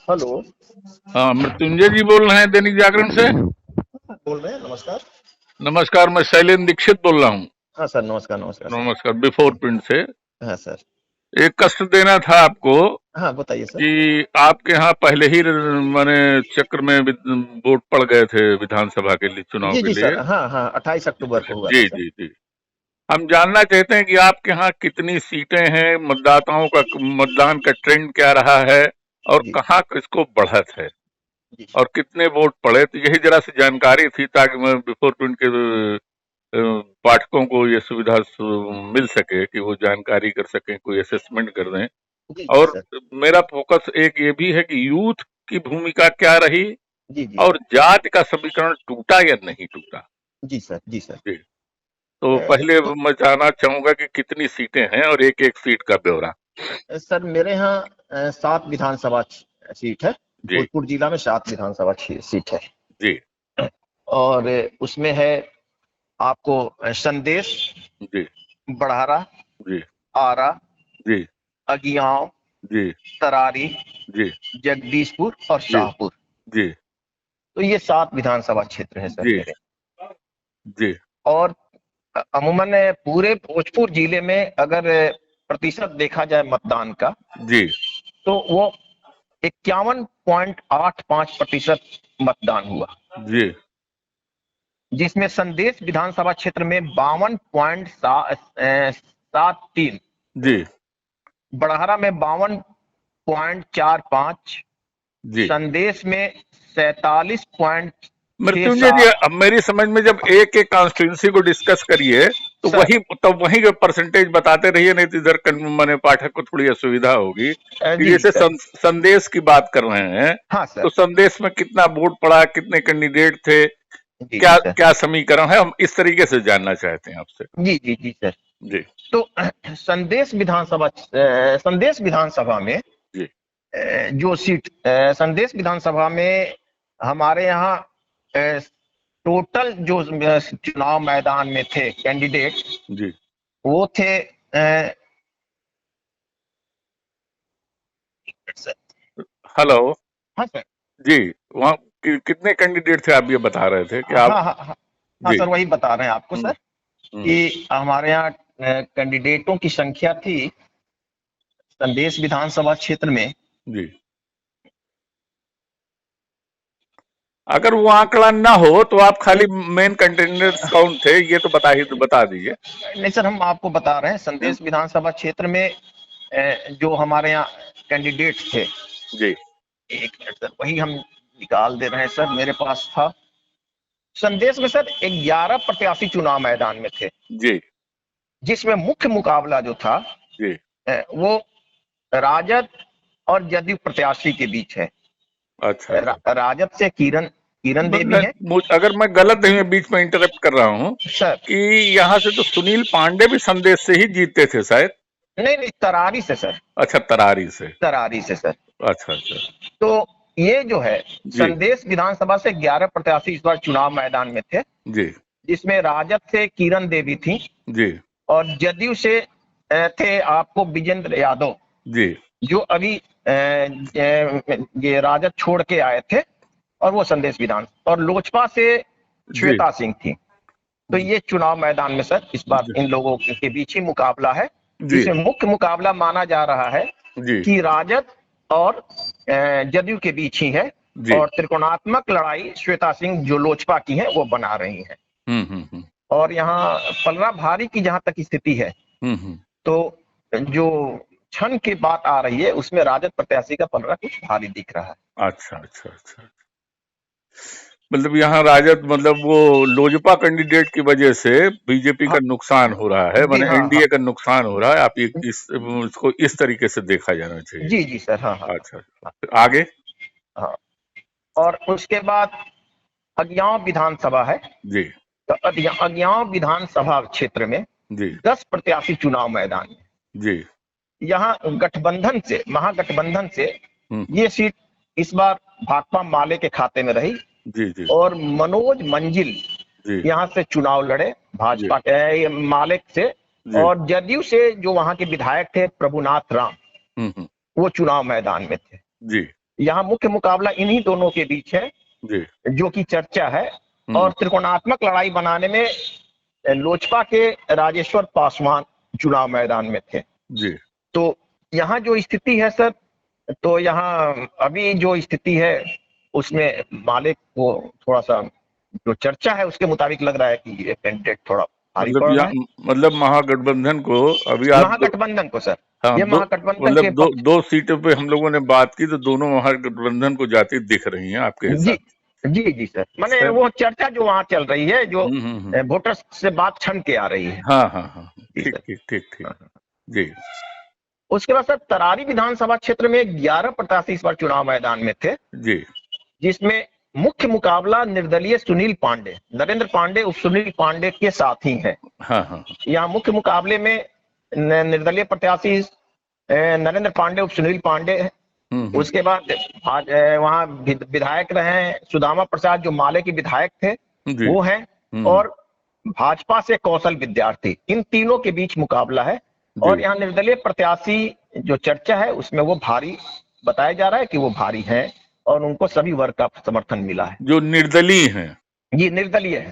Hello. हाँ, मृत्युंजय जी बोल रहे हैं दैनिक जागरण से। बोल रहे हैं, नमस्कार। नमस्कार, मैं शैलेंद्र दीक्षित बोल रहा हूँ। हाँ सर, नमस्कार नमस्कार सर। नमस्कार, बिफोर प्रिंट से। हाँ सर। एक कष्ट देना था आपको हाँ बताइए सर। कि आपके यहाँ पहले ही माने चक्र में वोट पड़ गए थे विधानसभा के लिए, चुनाव जी के जी लिए। सर, हाँ हाँ, 28 अक्टूबर को हुआ था जी सर। जी जी। हम जानना चाहते हैं कि आपके यहाँ कितनी सीटें हैं, मतदाताओं का मतदान का ट्रेंड क्या रहा है, और जी कहाँ इसको बढ़त है, जी और कितने वोट पड़े। तो यही जरा सी जानकारी थी, ताकि मैं बिफोर प्रिंट के अ, पाठकों को ये सुविधा मिल सके कि वो जानकारी कर सकें, कोई असेसमेंट कर दें। जी जी और सर। मेरा फोकस एक ये भी है कि यूथ की भूमिका क्या रही, जी जी और जाति का समीकरण टूटा या नहीं टूटा। जी सर। जी सर। जी। तो पहले तो मैं जानना चाहूंगा कि कितनी सीटें हैं और एक एक सीट का ब्यौरा। सर, मेरे यहाँ 7 विधानसभा सीट है। जी भोजपुर जिला में 7 विधानसभा सीट है। जी और उसमें है आपको संदेश, जी बढ़ारा, जी आरा, जी अगियांव, जी तरारी, जी जगदीशपुर और जी शाहपुर। जी तो ये 7 विधानसभा क्षेत्र है सर जी मेरे। जी और अमूमन पूरे भोजपुर जिले में अगर प्रतिशत देखा जाए मतदान का, जी तो वो 51.85% मतदान हुआ। जी जिसमें संदेश विधानसभा क्षेत्र में 52.73, जी बड़हरा में 52.45, जी। संदेश में 47.67। मृत्युंजय जी, अब मेरी समझ में जब एक एक कॉन्स्टिट्यूंसी को डिस्कस करिए, तो सर। वही के परसेंटेज बताते रहिए, नहीं तो इधर माने पाठक को थोड़ी असुविधा होगी कि जी जी जैसे सर। संदेश की बात कर रहे हैं। हाँ तो सर। संदेश में कितना वोट पड़ा, कितने कैंडिडेट थे, जी जी क्या सर। क्या समीकरण है, हम इस तरीके से जानना चाहते हैं आपसे। जी जी जी सर। जी तो संदेश विधानसभा में जी जो सीट संदेश विधानसभा में हमारे यहाँ टोटल जो चुनाव मैदान में थे कैंडिडेट, जी। वो थे सर। हेलो। हाँ सर। जी। वहाँ कितने कैंडिडेट थे, आप ये बता रहे थे कि हाँ आप। हाँ हाँ। हाँ जी। सर, वही बता रहे हैं आपको हम्म सर हम्म। कि हमारे यहाँ कैंडिडेटों की संख्या थी संदेश विधानसभा क्षेत्र में। जी। अगर वो आंकड़ा ना हो तो आप खाली मेन कंटेंडर्स कौन थे ये तो बता दीजिए। नहीं सर, हम आपको बता रहे हैं हम्म, संदेश विधानसभा क्षेत्र में जो हमारे यहाँ कैंडिडेट थे। जी एक मिनट सर, वही हम निकाल दे रहे हैं सर, मेरे पास था। संदेश में सर 11 प्रत्याशी चुनाव मैदान में थे, जी जिसमें मुख्य मुकाबला जो था जी। वो राजद और जदयू प्रत्याशी के बीच है। अच्छा अच्छा। राजद से किरण किरण देवी है अगर मैं गलत नहीं, मैं बीच में इंटरप्ट कर रहा हूँ सर। कि यहाँ से तो सुनील पांडे भी संदेश से ही जीते थे शायद। नहीं नहीं, तरारी से सर। अच्छा, तरारी से। तरारी से सर। अच्छा अच्छा। तो ये जो है जी संदेश विधानसभा से 11 प्रत्याशी इस बार चुनाव मैदान में थे, जी जिसमें राजद से किरण देवी थी जी और जदयू से थे आपको विजेंद्र यादव, जी जो अभी ये राजद छोड़ के आए थे, और वो संदेश विधान, और लोजपा से जी श्वेता सिंह थी। तो ये चुनाव मैदान में सर इस बार इन लोगों के बीच ही मुकाबला है। जी इसमें मुख्य मुकाबला माना जा रहा है जी कि राजद और जदयू के बीच ही है, जी। और त्रिकोणात्मक लड़ाई श्वेता सिंह जो लोजपा की है वो बना रही है। हम्म। और यहाँ पलरा भारी की जहां तक स्थिति है, हम्म। तो जो क्षण की बात आ रही है उसमें राजद प्रत्याशी का पलड़ा कुछ भारी दिख रहा है। अच्छा अच्छा अच्छा। मतलब यहाँ राजद, मतलब वो लोजपा कैंडिडेट की वजह से बीजेपी का हाँ नुकसान हो रहा है, जी, माने हाँ हाँ। एनडीए का नुकसान हो रहा है। आप ये इसको इस तरीके से देखा जाना चाहिए। जी जी सर, हाँ हाँ अच्छा, फिर आगे। हाँ। और उसके बाद अगियाव विधानसभा है। जी तो अगियाव विधानसभा क्षेत्र में जी 10 प्रत्याशी चुनाव मैदान में। जी। यहाँ गठबंधन से, महागठबंधन से हम्म। ये सीट इस बार भाकपा माले के खाते में रही, जी जी और मनोज मंजिल जी यहाँ से चुनाव लड़े जी भाजपा के माले से। जी। और जदयू से जो वहां के विधायक थे प्रभुनाथ राम, हम्म। वो चुनाव मैदान में थे। जी यहाँ मुख्य मुकाबला इन्हीं दोनों के बीच है जी। जो कि चर्चा है। और त्रिकोणात्मक लड़ाई बनाने में लोजपा के राजेश्वर पासवान चुनाव मैदान में थे। जी। तो यहाँ जो स्थिति है सर, तो यहाँ अभी जो स्थिति है उसमें माले को थोड़ा सा जो चर्चा है उसके मुताबिक लग रहा है कि ये कैंडिडेट थोड़ा भारी पड़ रहा है। मतलब महागठबंधन को अभी आप महागठबंधन को सर, हाँ, ये महागठबंधन मतलब के दो सीटों पे हम लोगों ने बात की तो दोनों महागठबंधन को जाती दिख रही हैं आपके हिसाब से? जी सर, मैंने वो चर्चा जो वहाँ चल रही है, जो वोटर्स से बात छन के आ रही है। हाँ, ठीक। जी। उसके बाद सर तरारी विधानसभा क्षेत्र में 11 प्रत्याशी इस बार चुनाव मैदान में थे जी, जिसमें मुख्य मुकाबला निर्दलीय सुनील पांडे, नरेंद्र पांडे उप सुनील पांडे के साथ ही है। हाँ। यहाँ मुख्य मुकाबले में निर्दलीय प्रत्याशी नरेंद्र पांडे उप सुनील पांडे है। उसके बाद वहाँ विधायक रहे सुदामा प्रसाद जो माले के विधायक थे वो हैं, और भाजपा से कौशल विद्यार्थी, इन तीनों के बीच मुकाबला है। और यहाँ निर्दलीय प्रत्याशी जो चर्चा है उसमें वो भारी बताया जा रहा है कि वो भारी है और उनको सभी वर्ग का समर्थन मिला है। जो निर्दलीय हैं? जी निर्दलीय है।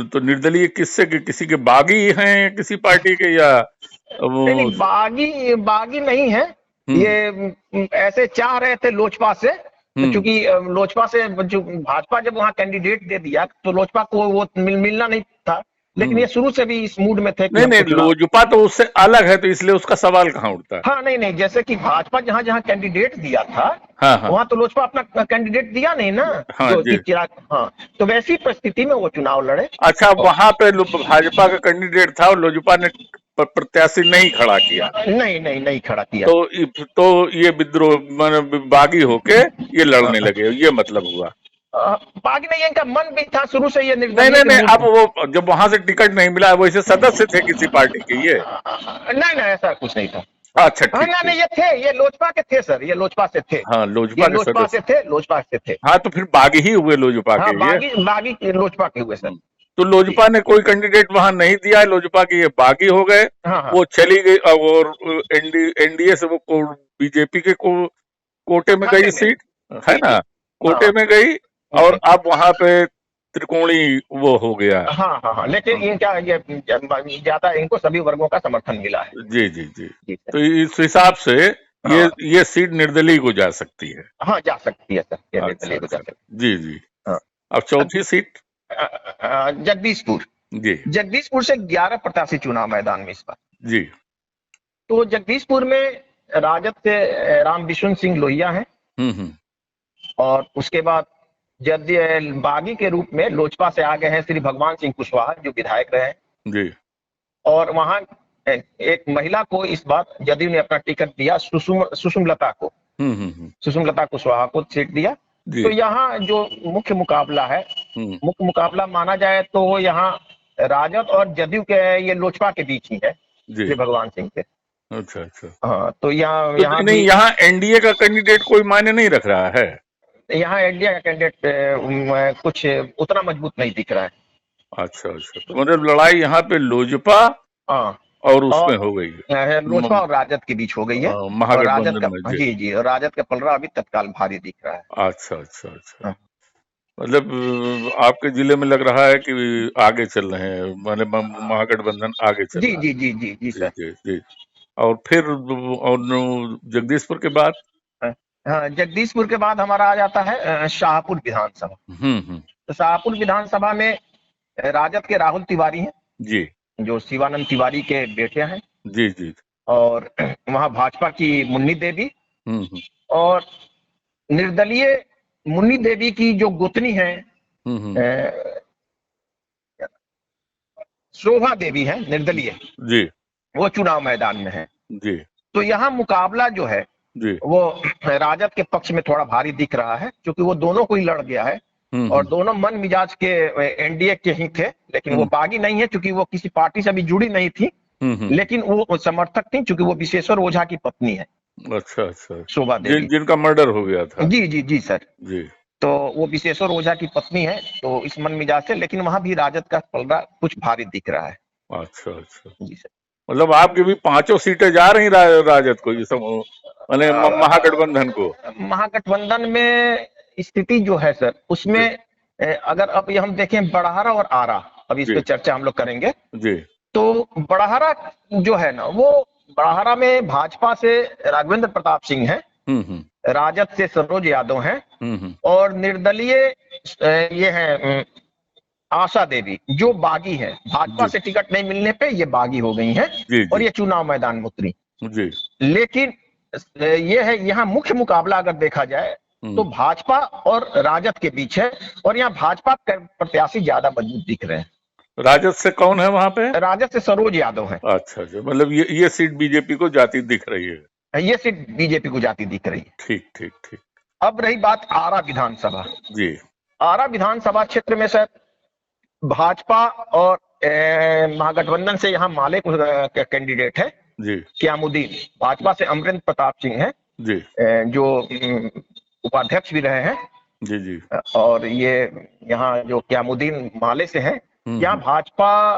तो निर्दलीय किससे किसी के बागी हैं किसी पार्टी के या नहीं, बागी नहीं है। ये ऐसे चाह रहे थे लोजपा से, क्योंकि लोजपा से जो भाजपा जब वहाँ कैंडिडेट दे दिया तो लोजपा को वो मिलना नहीं था, लेकिन ये शुरू से भी इस मूड में थे। नहीं, लोजपा तो उससे अलग है तो इसलिए उसका सवाल कहाँ उठता है? हाँ, नहीं, जैसे कि भाजपा जहाँ जहाँ कैंडिडेट दिया था वहाँ तो लोजपा अपना कैंडिडेट दिया नहीं ना। हाँ, तो वैसी परिस्थिति में वो चुनाव लड़े। अच्छा, वहाँ पे भाजपा का कैंडिडेट था और लोजपा ने प्रत्याशी नहीं खड़ा किया? नहीं खड़ा किया। तो ये विद्रोह बागी होके ये लड़ने लगे, ये मतलब हुआ? बागी नहीं, इनका मन भी था शुरू से ये नहीं, अब वो जब वहां से टिकट नहीं मिला वैसे सदस्य थे किसी पार्टी के ये? नहीं, ऐसा कुछ नहीं था। अच्छा, ठीक। नहीं, ये थे, ये लोजपा के थे सर, ये लोजपा से थे। हाँ, लोजपा से थे। हाँ, तो फिर बागी ही हुए लोजपा के। बागी लोजपा के हुए सर। तो लोजपा ने कोई कैंडिडेट वहां नहीं दिया है, लोजपा के ये बागी हो गए। वो चली गई और एनडीए से वो बीजेपी के कोटे में गई सीट है ना, कोटे में गई और अब वहां पे त्रिकोणी वो हो गया। हाँ, लेकिन इनका ये ज्यादा इनको सभी वर्गों का समर्थन मिला है। जी। तो इस हिसाब से ये सीट निर्दलीय को जा सकती है? हाँ, जा सकती है सर, निर्दलीय को जा सकती है। जी। अब चौथी सीट जगदीशपुर। जी, जगदीशपुर से 11 प्रत्याशी चुनाव मैदान में इस बार। जी। तो जगदीशपुर में राजद से राम विशुन सिंह लोहिया है और उसके बाद बागी के रूप में लोजपा से आ गए हैं श्री भगवान सिंह कुशवाहा जो विधायक रहे जी। और वहां एक महिला को इस बार जदयू ने अपना टिकट दिया, सुषुमलता को, सुषुमलता कुशवाहा को सीट दिया। तो यहाँ जो मुख्य मुकाबला है, मुख्य मुकाबला माना जाए तो यहाँ राजद और जदयू के ये लोजपा के बीच ही है श्री भगवान सिंह के। अच्छा। हाँ, तो यहाँ एनडीए का कैंडिडेट कोई मायने नहीं रख रहा है। यहाँ एनडीए का कैंडिडेट कुछ उतना मजबूत नहीं दिख रहा है। अच्छा। तो मतलब लड़ाई यहाँ पे लोजपा और उसमें हो गई है, लोजपा और राजद के बीच हो गई है। महागठबंधन में। जी, और राजद का पलड़ा अभी तत्काल भारी दिख रहा है। अच्छा। मतलब आपके जिले में लग रहा है कि आगे चल रहे हैं, मतलब महागठबंधन आगे चल रहा है। जी सर। जी। और फिर जगदीशपुर के बाद? हाँ, जगदीशपुर के बाद हमारा आ जाता है शाहपुर विधानसभा। तो शाहपुर विधानसभा में राजद के राहुल तिवारी हैं जी, जो शिवानंद तिवारी के बेटे हैं। जी। और वहाँ भाजपा की मुन्नी देवी और निर्दलीय मुन्नी देवी की जो गोतनी है शोभा देवी है, निर्दलीय जी, वो चुनाव मैदान में है जी। तो यहाँ मुकाबला जो है जी, वो राजद के पक्ष में थोड़ा भारी दिख रहा है क्योंकि वो दोनों को ही लड़ गया है और दोनों मन मिजाज के एनडीए के ही थे, लेकिन वो बागी नहीं है क्योंकि वो किसी पार्टी से अभी जुड़ी नहीं थी, लेकिन वो समर्थक थी क्योंकि वो विशेश्वर ओझा की पत्नी है। अच्छा। शोभा देवी जिनका मर्डर हो गया था। जी सर। जी। तो वो विशेश्वर ओझा की पत्नी है, तो इस मन मिजाज से, लेकिन वहां भी राजद का पलड़ा कुछ भारी दिख रहा है। अच्छा। जी सर। मतलब आपकी भी 5 सीटें जा रही राजद को, ये सब महागठबंधन को। महागठबंधन में स्थिति जो है सर, उसमें अगर अब ये हम देखें बड़हरा और आरा, अब इस पे चर्चा हम लोग करेंगे जी। तो बड़हरा जो है ना, वो बड़हरा में भाजपा से राघवेंद्र प्रताप सिंह है, राजद से सरोज यादव हैं, और निर्दलीय ये हैं आशा देवी जो बागी है, भाजपा से टिकट नहीं मिलने पे ये बागी हो गई हैं और ये चुनाव मैदान में उतरी। लेकिन ये है यहाँ मुख्य मुकाबला अगर देखा जाए तो भाजपा और राजद के बीच है, और यहाँ भाजपा के प्रत्याशी ज्यादा मजबूत दिख रहे हैं। राजद से कौन है वहां पे? राजद से सरोज यादव है। अच्छा, मतलब ये सीट बीजेपी को जाती दिख रही है। ये सीट बीजेपी को जाती दिख रही है। ठीक ठीक ठीक। अब रही बात आरा विधानसभा जी। आरा विधानसभा क्षेत्र में सर भाजपा और महागठबंधन से यहाँ माले कैंडिडेट है जी, क्यामुद्दीन, भाजपा से अमरेंद्र प्रताप सिंह है जी, जो उपाध्यक्ष भी रहे हैं जी जी, और ये यहाँ जो क्यामुद्दीन माले से हैं, यहाँ भाजपा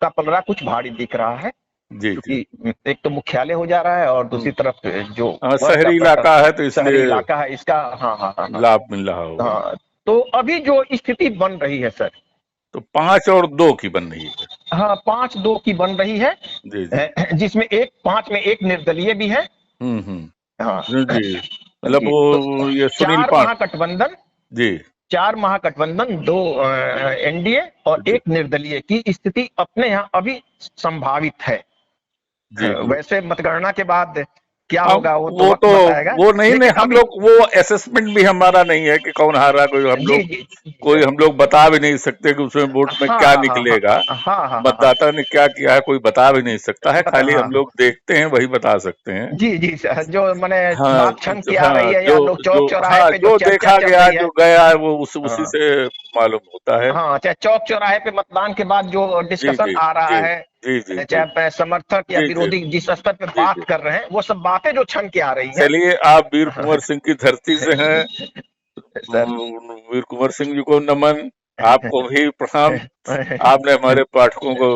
का पलड़ा कुछ भारी दिख रहा है जी, क्योंकि एक तो मुख्यालय हो जा रहा है और दूसरी तरफ जो शहरी इलाका है, तो इसलिए शहरी इलाका है, इसका हाँ लाभ मिल रहा होगा। हाँ, तो अभी जो स्थिति बन रही है सर, तो 5 और 2 की बन रही है। हाँ, 5-2 की बन रही है जी, जी। जिसमें 5 में एक निर्दलीय भी है। हाँ जी, मतलब वो ये सुनील 4 महागठबंधन जी, 4 महागठबंधन, 2 एनडीए और 1 निर्दलीय की स्थिति अपने यहाँ अभी संभावित है जी। वैसे मतगणना के बाद क्या होगा वो तो वो नहीं हम लोग वो असेसमेंट भी हमारा नहीं है कि कौन हारा, कोई हम लोग बता भी नहीं सकते कि उसमें वोट में क्या निकलेगा, मतदाता ने क्या किया है कोई बता भी नहीं सकता है, खाली हम लोग देखते हैं वही बता सकते हैं। जी जी सर, जो मैंने क्या रही है या लोग चौक चौराहे पे जो देखा गया जो गया है वो उसी से मालूम होता है। हाँ, चाहे चौक चौराहे पे मतदान के बाद जो डिस्कशन आ रहा है, चाहे समर्थक या विरोधी जिस स्तर पे बात कर रहे हैं, वो सब बातें जो छन के आ रही है। चलिए, आप वीर कुंवर सिंह की धरती से हैं, वीर कुंवर सिंह जी को नमन, आपको भी प्रणाम। आपने हमारे पाठकों को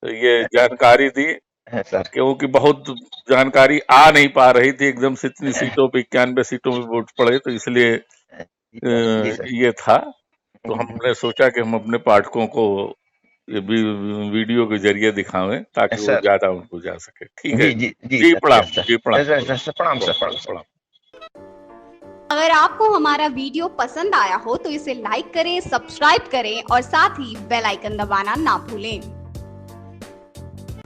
ये जानकारी दी, क्योंकि बहुत जानकारी आ नहीं पा रही थी एकदम से, इतनी सीटों पे 91 सीटों में वोट पड़े, तो इसलिए ये था। तो हमने सोचा कि हम अपने पाठकों को ये वीडियो के जरिए दिखावें ताकि वो ज्यादा उनको जा सके। ठीक है जी, प्रणाम जी, प्रणाम सर। अगर आपको हमारा वीडियो पसंद आया हो तो इसे लाइक करें, सब्सक्राइब करें और साथ ही बेल आइकन दबाना ना भूलें।